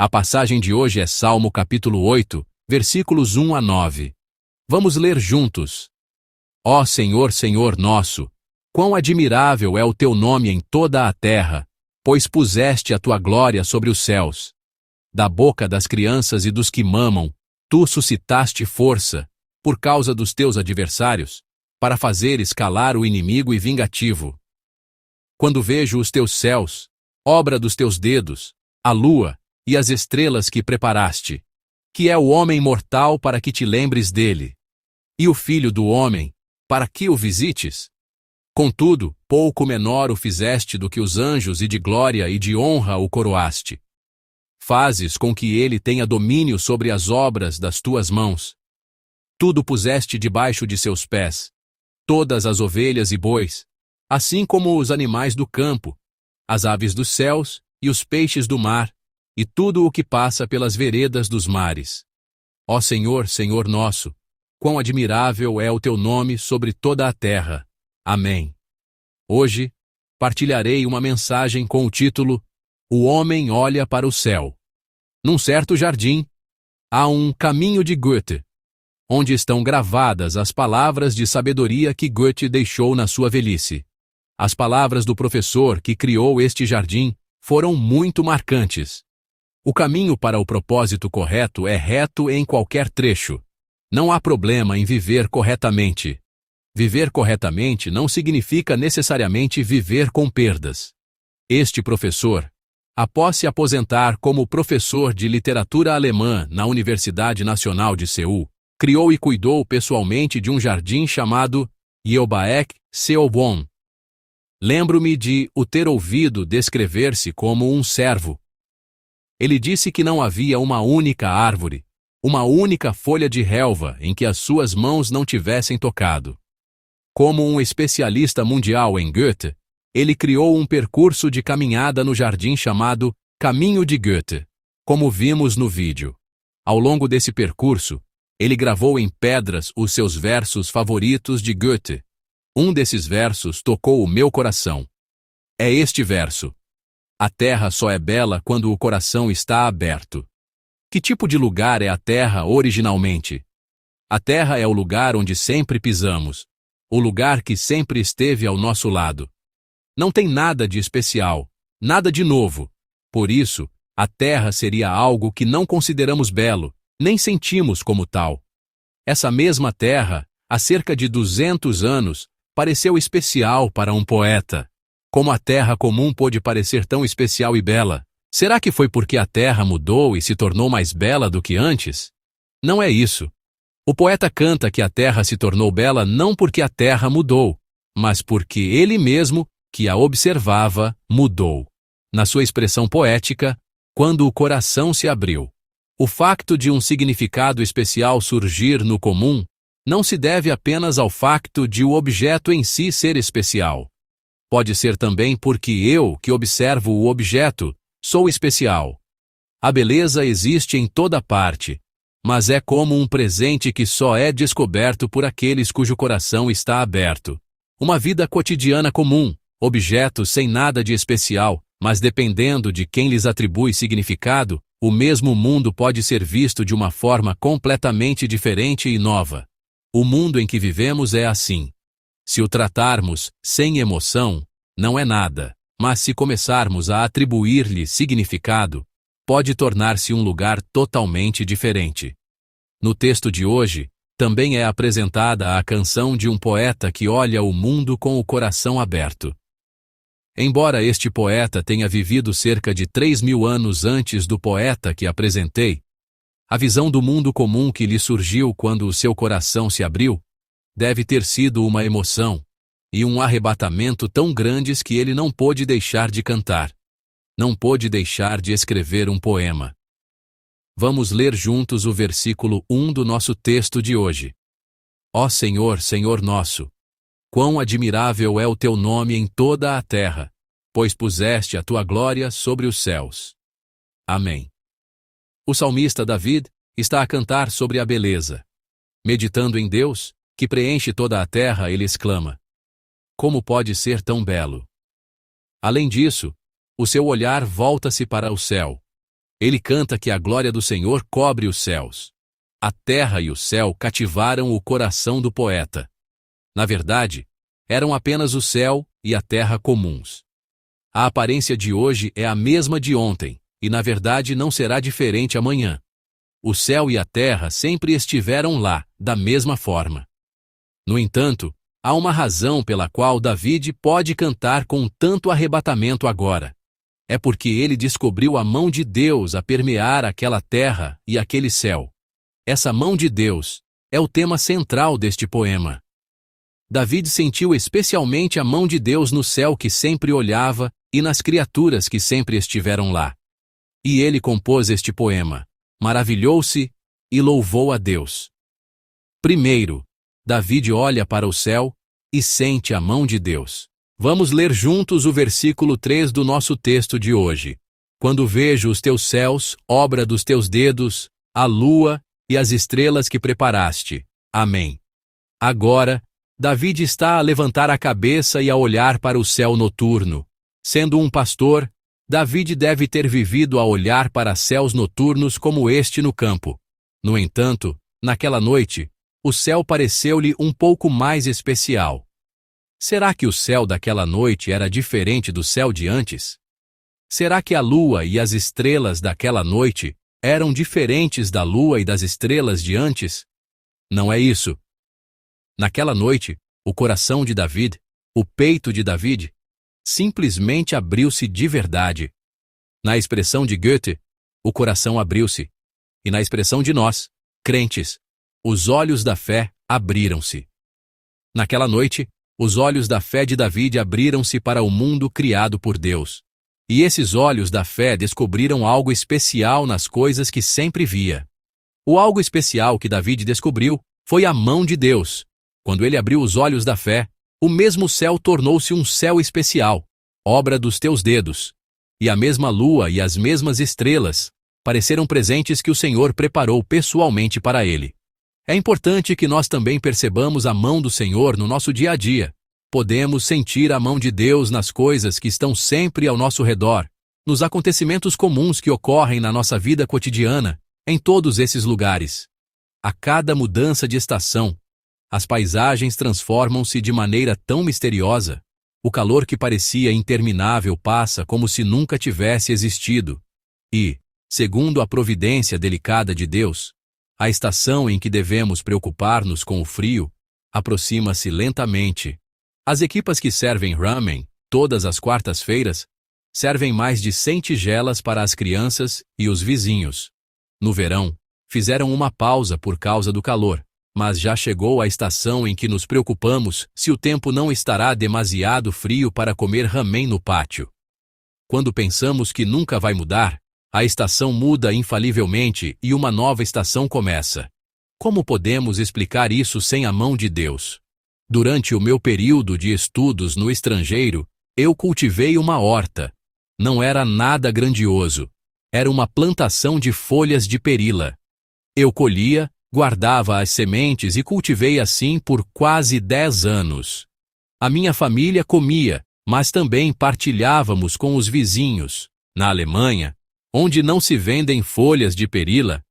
A passagem de hoje é Salmo capítulo 8, versículos 1 a 9. Vamos ler juntos. Ó Senhor, Senhor nosso, quão admirável é o teu nome em toda a terra, pois puseste a tua glória sobre os céus. Da boca das crianças e dos que mamam, tu suscitaste força, por causa dos teus adversários, para fazeres calar o inimigo e vingativo. Quando vejo os teus céus, obra dos teus dedos, a lua e as estrelas que preparaste, que é o homem mortal para que te lembres dele, e o filho do homem, para que o visites? Contudo, pouco menor o fizeste do que os anjos, e de glória e de honra o coroaste. Fazes com que ele tenha domínio sobre as obras das tuas mãos. Tudo puseste debaixo de seus pés, todas as ovelhas e bois, assim como os animais do campo, as aves dos céus e os peixes do mar, e tudo o que passa pelas veredas dos mares. Ó Senhor, Senhor nosso, quão admirável é o teu nome sobre toda a terra. Amém. Hoje, partilharei uma mensagem com o título O Homem Olha para o Céu. Num certo jardim, há um caminho de Goethe, onde estão gravadas as palavras de sabedoria que Goethe deixou na sua velhice. As palavras do professor que criou este jardim foram muito marcantes. O caminho para o propósito correto é reto em qualquer trecho. Não há problema em viver corretamente. Viver corretamente não significa necessariamente viver com perdas. Este professor, após se aposentar como professor de literatura alemã na Universidade Nacional de Seul, criou e cuidou pessoalmente de um jardim chamado Jeobaek Seobon. Lembro-me de o ter ouvido descrever-se como um servo. Ele disse que não havia uma única árvore, uma única folha de relva em que as suas mãos não tivessem tocado. Como um especialista mundial em Goethe, ele criou um percurso de caminhada no jardim chamado Caminho de Goethe, como vimos no vídeo. Ao longo desse percurso, ele gravou em pedras os seus versos favoritos de Goethe. Um desses versos tocou o meu coração. É este verso: a terra só é bela quando o coração está aberto. Que tipo de lugar é a terra originalmente? A terra é o lugar onde sempre pisamos, o lugar que sempre esteve ao nosso lado. Não tem nada de especial, nada de novo. Por isso, a terra seria algo que não consideramos belo, nem sentimos como tal. Essa mesma terra, há cerca de 200 anos, pareceu especial para um poeta. Como a terra comum pôde parecer tão especial e bela? Será que foi porque a terra mudou e se tornou mais bela do que antes? Não é isso. O poeta canta que a terra se tornou bela não porque a terra mudou, mas porque ele mesmo, que a observava, mudou. Na sua expressão poética, quando o coração se abriu. O facto de um significado especial surgir no comum não se deve apenas ao facto de o objeto em si ser especial. Pode ser também porque eu, que observo o objeto, sou especial. A beleza existe em toda parte, mas é como um presente que só é descoberto por aqueles cujo coração está aberto. Uma vida cotidiana comum, objetos sem nada de especial, mas dependendo de quem lhes atribui significado, o mesmo mundo pode ser visto de uma forma completamente diferente e nova. O mundo em que vivemos é assim. Se o tratarmos sem emoção, não é nada, mas se começarmos a atribuir-lhe significado, pode tornar-se um lugar totalmente diferente. No texto de hoje, também é apresentada a canção de um poeta que olha o mundo com o coração aberto. Embora este poeta tenha vivido cerca de 3.000 anos antes do poeta que apresentei, a visão do mundo comum que lhe surgiu quando o seu coração se abriu deve ter sido uma emoção e um arrebatamento tão grandes que ele não pôde deixar de cantar. Não pôde deixar de escrever um poema. Vamos ler juntos o versículo 1 do nosso texto de hoje. Ó Senhor, Senhor nosso, quão admirável é o teu nome em toda a terra, pois puseste a tua glória sobre os céus. Amém. O salmista David está a cantar sobre a beleza. Meditando em Deus, que preenche toda a terra, ele exclama: como pode ser tão belo? Além disso, o seu olhar volta-se para o céu. Ele canta que a glória do Senhor cobre os céus. A terra e o céu cativaram o coração do poeta. Na verdade, eram apenas o céu e a terra comuns. A aparência de hoje é a mesma de ontem, e na verdade não será diferente amanhã. O céu e a terra sempre estiveram lá, da mesma forma. No entanto, há uma razão pela qual David pode cantar com tanto arrebatamento agora. É porque ele descobriu a mão de Deus a permear aquela terra e aquele céu. Essa mão de Deus é o tema central deste poema. David sentiu especialmente a mão de Deus no céu que sempre olhava e nas criaturas que sempre estiveram lá. E ele compôs este poema, maravilhou-se e louvou a Deus. Primeiro, David olha para o céu e sente a mão de Deus. Vamos ler juntos o versículo 3 do nosso texto de hoje. Quando vejo os teus céus, obra dos teus dedos, a lua e as estrelas que preparaste. Amém. Agora, David está a levantar a cabeça e a olhar para o céu noturno. Sendo um pastor, David deve ter vivido a olhar para céus noturnos como este no campo. No entanto, naquela noite, o céu pareceu-lhe um pouco mais especial. Será que o céu daquela noite era diferente do céu de antes? Será que a lua e as estrelas daquela noite eram diferentes da lua e das estrelas de antes? Não é isso. Naquela noite, o coração de David, o peito de David, simplesmente abriu-se de verdade. Na expressão de Goethe, o coração abriu-se. E na expressão de nós, crentes, os olhos da fé abriram-se. Naquela noite, os olhos da fé de David abriram-se para o mundo criado por Deus. E esses olhos da fé descobriram algo especial nas coisas que sempre via. O algo especial que David descobriu foi a mão de Deus. Quando ele abriu os olhos da fé, o mesmo céu tornou-se um céu especial, obra dos teus dedos. E a mesma lua e as mesmas estrelas pareceram presentes que o Senhor preparou pessoalmente para ele. É importante que nós também percebamos a mão do Senhor no nosso dia a dia. Podemos sentir a mão de Deus nas coisas que estão sempre ao nosso redor, nos acontecimentos comuns que ocorrem na nossa vida cotidiana, em todos esses lugares. A cada mudança de estação, as paisagens transformam-se de maneira tão misteriosa. O calor que parecia interminável passa como se nunca tivesse existido. E, segundo a providência delicada de Deus, a estação em que devemos preocupar-nos com o frio aproxima-se lentamente. As equipas que servem ramen, todas as quartas-feiras, servem mais de 100 tigelas para as crianças e os vizinhos. No verão, fizeram uma pausa por causa do calor, mas já chegou a estação em que nos preocupamos se o tempo não estará demasiado frio para comer ramen no pátio. Quando pensamos que nunca vai mudar, a estação muda infalivelmente e uma nova estação começa. Como podemos explicar isso sem a mão de Deus? Durante o meu período de estudos no estrangeiro, eu cultivei uma horta. Não era nada grandioso. Era uma plantação de folhas de perila. Eu colhia, guardava as sementes e cultivei assim por quase 10 anos. A minha família comia, mas também partilhávamos com os vizinhos. Na Alemanha, onde não se vendem folhas de perila,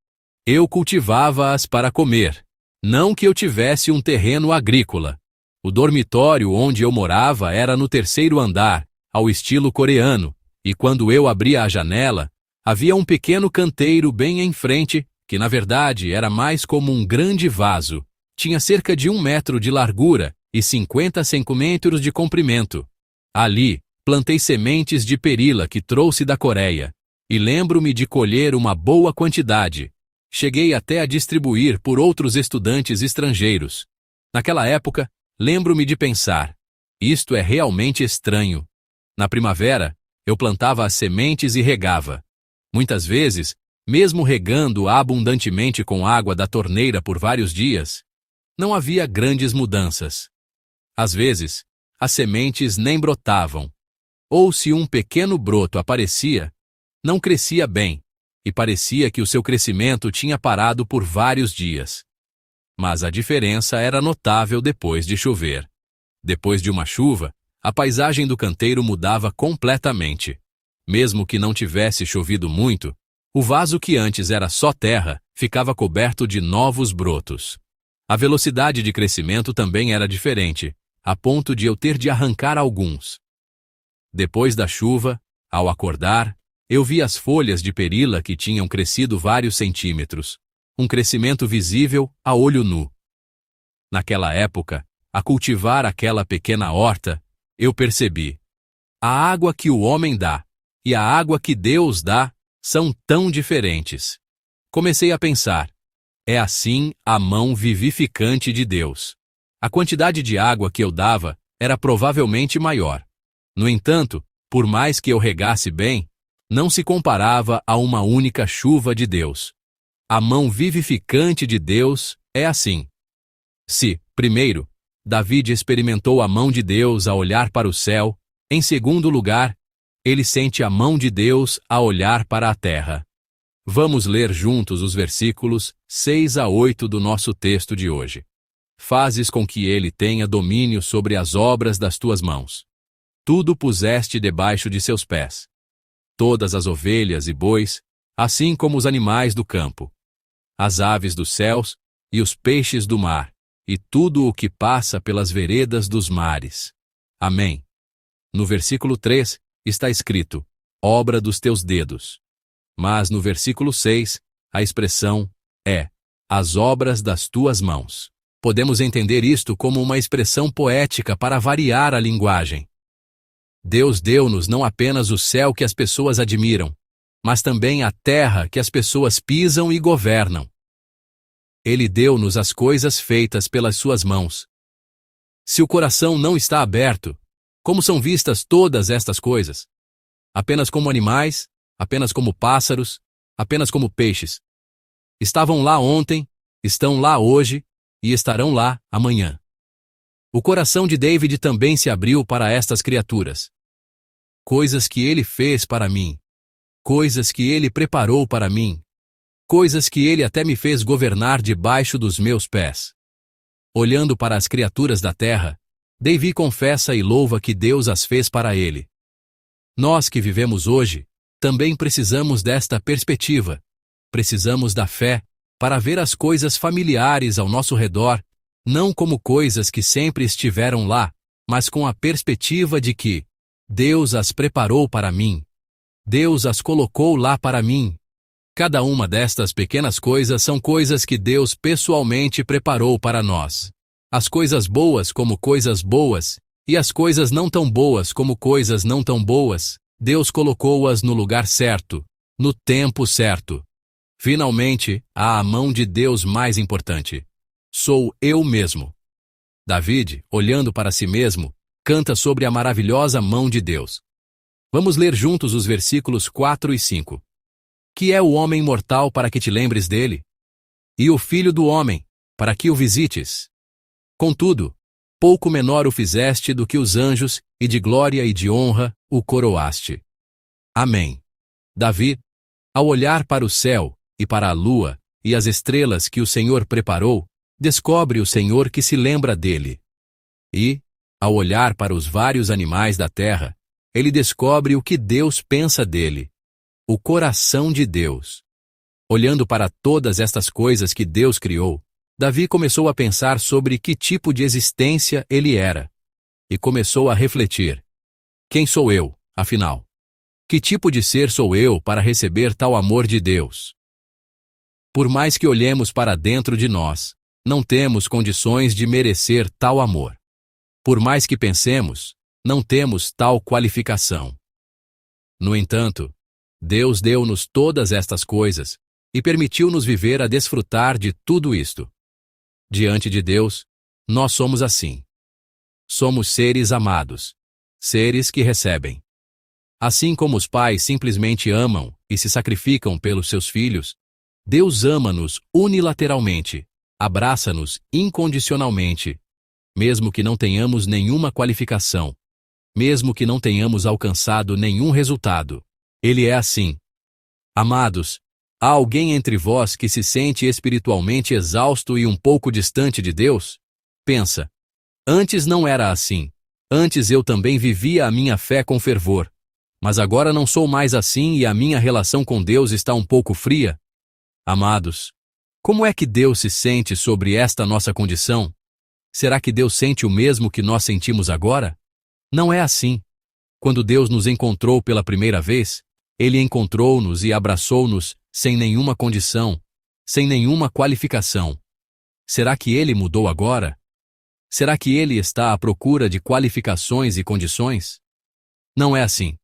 eu cultivava-as para comer. Não que eu tivesse um terreno agrícola. O dormitório onde eu morava era no 3º andar, ao estilo coreano, e quando eu abria a janela, havia um pequeno canteiro bem em frente, que na verdade era mais como um grande vaso. Tinha cerca de 1 metro de largura e 50 centímetros de comprimento. Ali, plantei sementes de perila que trouxe da Coreia. E lembro-me de colher uma boa quantidade. Cheguei até a distribuir por outros estudantes estrangeiros. Naquela época, lembro-me de pensar, isto é realmente estranho. Na primavera, eu plantava as sementes e regava. Muitas vezes, mesmo regando abundantemente com água da torneira por vários dias, não havia grandes mudanças. Às vezes, as sementes nem brotavam. Ou se um pequeno broto aparecia, não crescia bem, e parecia que o seu crescimento tinha parado por vários dias. Mas a diferença era notável depois de chover. Depois de uma chuva, a paisagem do canteiro mudava completamente. Mesmo que não tivesse chovido muito, O vaso que antes era só terra, ficava coberto de novos brotos. A velocidade de crescimento também era diferente, a ponto de eu ter de arrancar alguns. Depois da chuva, ao acordar, eu vi as folhas de perila que tinham crescido vários centímetros, um crescimento visível a olho nu. Naquela época, a cultivar aquela pequena horta, eu percebi: a água que o homem dá e a água que Deus dá são tão diferentes. Comecei a pensar: é assim a mão vivificante de Deus. A quantidade de água que eu dava era provavelmente maior. No entanto, por mais que eu regasse bem, não se comparava a uma única chuva de Deus. A mão vivificante de Deus é assim. Se, primeiro, David experimentou a mão de Deus a olhar para o céu, em segundo lugar, ele sente a mão de Deus a olhar para a terra. Vamos ler juntos os versículos 6 a 8 do nosso texto de hoje. Fazes com que ele tenha domínio sobre as obras das tuas mãos. Tudo puseste debaixo de seus pés. Todas as ovelhas e bois, assim como os animais do campo, as aves dos céus e os peixes do mar, e tudo o que passa pelas veredas dos mares. Amém. No versículo 3, está escrito, obra dos teus dedos. Mas no versículo 6, a expressão é, as obras das tuas mãos. Podemos entender isto como uma expressão poética para variar a linguagem. Deus deu-nos não apenas o céu que as pessoas admiram, mas também a terra que as pessoas pisam e governam. Ele deu-nos as coisas feitas pelas suas mãos. Se o coração não está aberto, como são vistas todas estas coisas? Apenas como animais, apenas como pássaros, apenas como peixes. Estavam lá ontem, estão lá hoje e estarão lá amanhã. O coração de David também se abriu para estas criaturas. Coisas que ele fez para mim. Coisas que ele preparou para mim. Coisas que ele até me fez governar debaixo dos meus pés. Olhando para as criaturas da terra, Davi confessa e louva que Deus as fez para ele. Nós que vivemos hoje, também precisamos desta perspectiva. Precisamos da fé para ver as coisas familiares ao nosso redor, não como coisas que sempre estiveram lá, mas com a perspectiva de que Deus as preparou para mim. Deus as colocou lá para mim. Cada uma destas pequenas coisas são coisas que Deus pessoalmente preparou para nós. As coisas boas como coisas boas, e as coisas não tão boas como coisas não tão boas, Deus colocou-as no lugar certo, no tempo certo. Finalmente, há a mão de Deus mais importante. Sou eu mesmo. David, olhando para si mesmo, canta sobre a maravilhosa mão de Deus. Vamos ler juntos os versículos 4 e 5. Que é o homem mortal para que te lembres dele? E o filho do homem, para que o visites? Contudo, pouco menor o fizeste do que os anjos, e de glória e de honra o coroaste. Amém. Davi, ao olhar para o céu, e para a lua, e as estrelas que o Senhor preparou, descobre o Senhor que se lembra dele. E, ao olhar para os vários animais da terra, ele descobre o que Deus pensa dele. O coração de Deus. Olhando para todas estas coisas que Deus criou, Davi começou a pensar sobre que tipo de existência ele era. E começou a refletir. Quem sou eu, afinal? Que tipo de ser sou eu para receber tal amor de Deus? Por mais que olhemos para dentro de nós, não temos condições de merecer tal amor. Por mais que pensemos, não temos tal qualificação. No entanto, Deus deu-nos todas estas coisas e permitiu-nos viver a desfrutar de tudo isto. Diante de Deus, nós somos assim. Somos seres amados, seres que recebem. Assim como os pais simplesmente amam e se sacrificam pelos seus filhos, Deus ama-nos unilateralmente, abraça-nos incondicionalmente, mesmo que não tenhamos nenhuma qualificação, mesmo que não tenhamos alcançado nenhum resultado. Ele é assim. Amados, há alguém entre vós que se sente espiritualmente exausto e um pouco distante de Deus? Pensa. Antes não era assim. Antes eu também vivia a minha fé com fervor. Mas agora não sou mais assim e a minha relação com Deus está um pouco fria? Amados, como é que Deus se sente sobre esta nossa condição? Será que Deus sente o mesmo que nós sentimos agora? Não é assim. Quando Deus nos encontrou pela primeira vez, Ele encontrou-nos e abraçou-nos sem nenhuma condição, sem nenhuma qualificação. Será que Ele mudou agora? Será que Ele está à procura de qualificações e condições? Não é assim.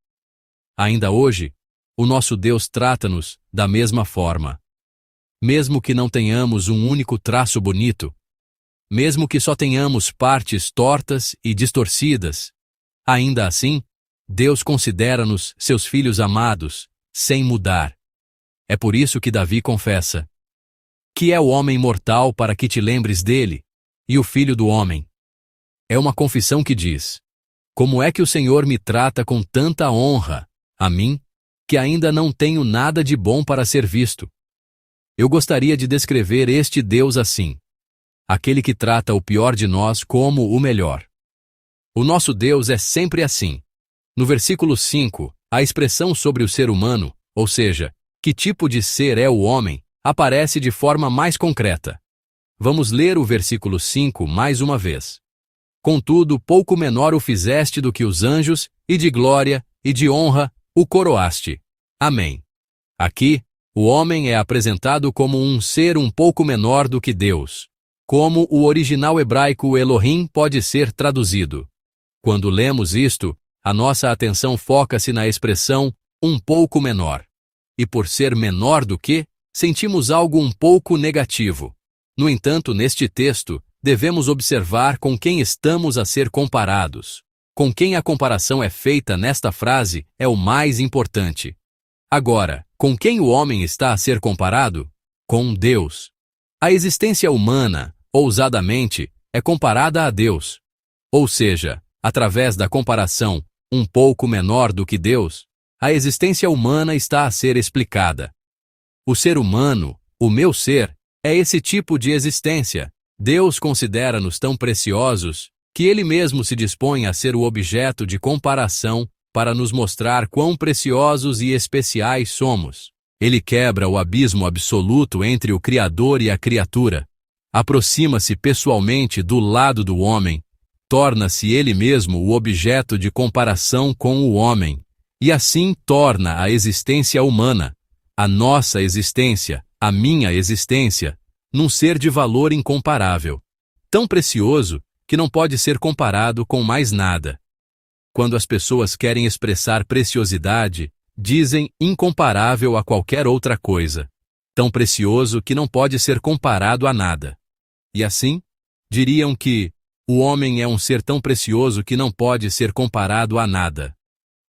Ainda hoje, o nosso Deus trata-nos da mesma forma. Mesmo que não tenhamos um único traço bonito, mesmo que só tenhamos partes tortas e distorcidas, ainda assim, Deus considera-nos seus filhos amados, sem mudar. É por isso que Davi confessa: que é o homem mortal para que te lembres dele, e o filho do homem. É uma confissão que diz: como é que o Senhor me trata com tanta honra, a mim, que ainda não tenho nada de bom para ser visto? Eu gostaria de descrever este Deus assim: aquele que trata o pior de nós como o melhor. O nosso Deus é sempre assim. No versículo 5, a expressão sobre o ser humano, ou seja, que tipo de ser é o homem, aparece de forma mais concreta. Vamos ler o versículo 5 mais uma vez. Contudo, pouco menor o fizeste do que os anjos, e de glória e de honra o coroaste. Amém. Aqui, o homem é apresentado como um ser um pouco menor do que Deus. Como o original hebraico Elohim pode ser traduzido. Quando lemos isto, a nossa atenção foca-se na expressão um pouco menor. E por ser menor do que, sentimos algo um pouco negativo. No entanto, neste texto, devemos observar com quem estamos a ser comparados. Com quem a comparação é feita nesta frase é o mais importante. Agora, com quem o homem está a ser comparado? Com Deus. A existência humana, ousadamente, é comparada a Deus. Ou seja, através da comparação um pouco menor do que Deus, a existência humana está a ser explicada. O ser humano, o meu ser, é esse tipo de existência. Deus considera-nos tão preciosos que Ele mesmo se dispõe a ser o objeto de comparação para nos mostrar quão preciosos e especiais somos. Ele quebra o abismo absoluto entre o Criador e a criatura, aproxima-se pessoalmente do lado do homem, torna-se Ele mesmo o objeto de comparação com o homem, e assim torna a existência humana, a nossa existência, a minha existência, num ser de valor incomparável, tão precioso que não pode ser comparado com mais nada. Quando as pessoas querem expressar preciosidade, dizem incomparável a qualquer outra coisa, tão precioso que não pode ser comparado a nada. E assim, diriam que o homem é um ser tão precioso que não pode ser comparado a nada.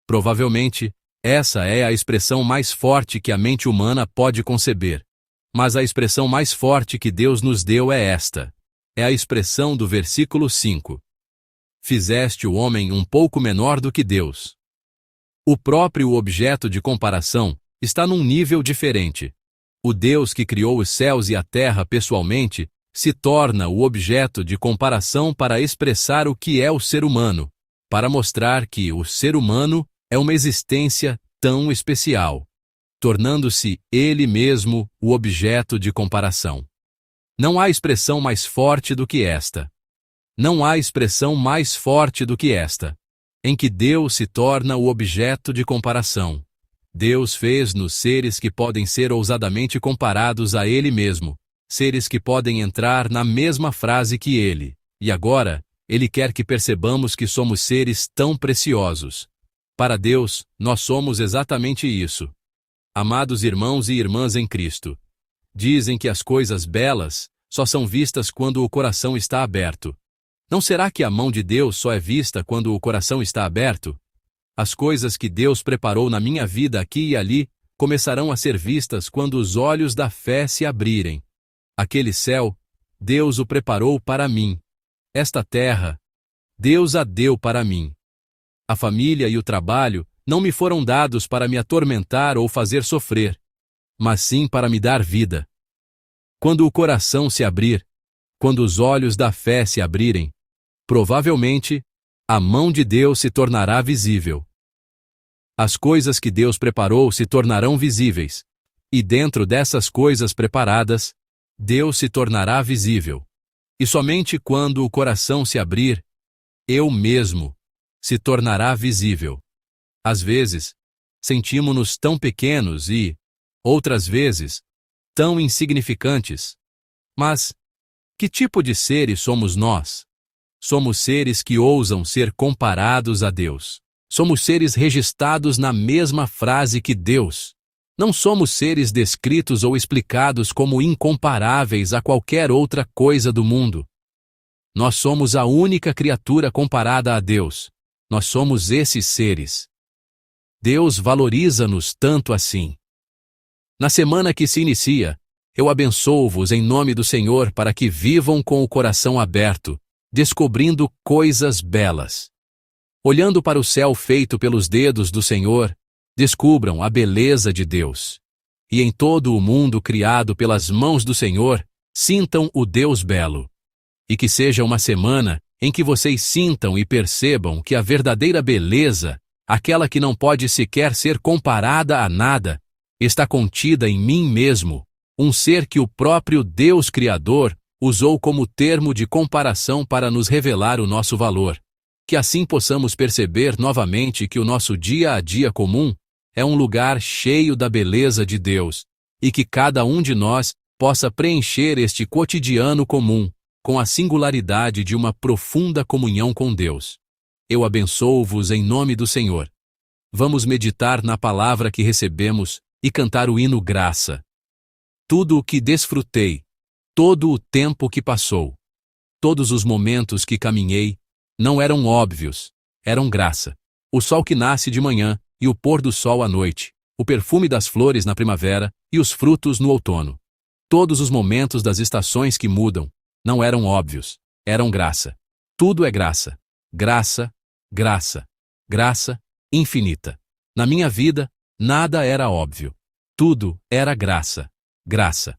Provavelmente, essa é a expressão mais forte que a mente humana pode conceber. Mas a expressão mais forte que Deus nos deu é esta. É a expressão do versículo 5. Fizeste o homem um pouco menor do que Deus. O próprio objeto de comparação está num nível diferente. O Deus que criou os céus e a terra pessoalmente se torna o objeto de comparação para expressar o que é o ser humano, para mostrar que o ser humano é uma existência tão especial, tornando-se ele mesmo o objeto de comparação. Não há expressão mais forte do que esta. Não há expressão mais forte do que esta, em que Deus se torna o objeto de comparação. Deus fez-nos seres que podem ser ousadamente comparados a Ele mesmo, seres que podem entrar na mesma frase que Ele, e agora, Ele quer que percebamos que somos seres tão preciosos. Para Deus, nós somos exatamente isso. Amados irmãos e irmãs em Cristo, dizem que as coisas belas só são vistas quando o coração está aberto. Não será que a mão de Deus só é vista quando o coração está aberto? As coisas que Deus preparou na minha vida aqui e ali começarão a ser vistas quando os olhos da fé se abrirem. Aquele céu, Deus o preparou para mim. Esta terra, Deus a deu para mim. A família e o trabalho não me foram dados para me atormentar ou fazer sofrer, mas sim para me dar vida. Quando o coração se abrir, quando os olhos da fé se abrirem, provavelmente, a mão de Deus se tornará visível. As coisas que Deus preparou se tornarão visíveis. E dentro dessas coisas preparadas, Deus se tornará visível. E somente quando o coração se abrir, eu mesmo se tornará visível. Às vezes, sentimos-nos tão pequenos e, outras vezes, tão insignificantes. Mas, que tipo de seres somos nós? Somos seres que ousam ser comparados a Deus. Somos seres registrados na mesma frase que Deus. Não somos seres descritos ou explicados como incomparáveis a qualquer outra coisa do mundo. Nós somos a única criatura comparada a Deus. Nós somos esses seres. Deus valoriza-nos tanto assim. Na semana que se inicia, eu abençoo-vos em nome do Senhor para que vivam com o coração aberto, descobrindo coisas belas. Olhando para o céu feito pelos dedos do Senhor, descubram a beleza de Deus. E em todo o mundo criado pelas mãos do Senhor, sintam o Deus belo. E que seja uma semana em que vocês sintam e percebam que a verdadeira beleza, aquela que não pode sequer ser comparada a nada, está contida em mim mesmo, um ser que o próprio Deus Criador usou como termo de comparação para nos revelar o nosso valor. Que assim possamos perceber novamente que o nosso dia a dia comum é um lugar cheio da beleza de Deus, e que cada um de nós possa preencher este cotidiano comum com a singularidade de uma profunda comunhão com Deus. Eu abençoo-vos em nome do Senhor. Vamos meditar na palavra que recebemos e cantar o hino Graça. Tudo o que desfrutei, todo o tempo que passou, todos os momentos que caminhei, não eram óbvios, eram graça. O sol que nasce de manhã e o pôr do sol à noite, o perfume das flores na primavera e os frutos no outono. Todos os momentos das estações que mudam, não eram óbvios, eram graça. Tudo é graça. Graça, graça, graça infinita. Na minha vida, nada era óbvio. Tudo era graça, graça.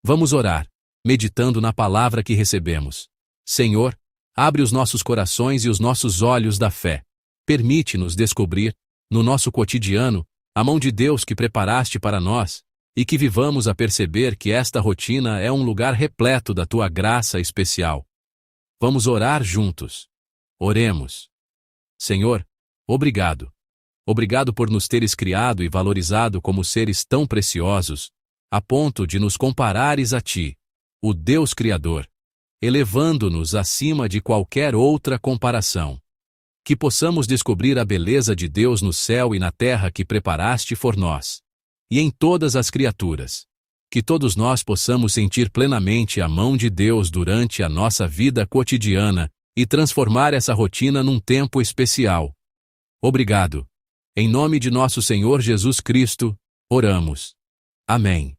Vamos orar, meditando na palavra que recebemos. Senhor, abre os nossos corações e os nossos olhos da fé. Permite-nos descobrir, no nosso cotidiano, a mão de Deus que preparaste para nós, e que vivamos a perceber que esta rotina é um lugar repleto da Tua graça especial. Vamos orar juntos. Oremos. Senhor, obrigado. Obrigado por nos teres criado e valorizado como seres tão preciosos, a ponto de nos comparares a Ti, o Deus Criador, elevando-nos acima de qualquer outra comparação. Que possamos descobrir a beleza de Deus no céu e na terra que preparaste por nós, e em todas as criaturas. Que todos nós possamos sentir plenamente a mão de Deus durante a nossa vida cotidiana e transformar essa rotina num tempo especial. Obrigado. Em nome de nosso Senhor Jesus Cristo, oramos. Amém.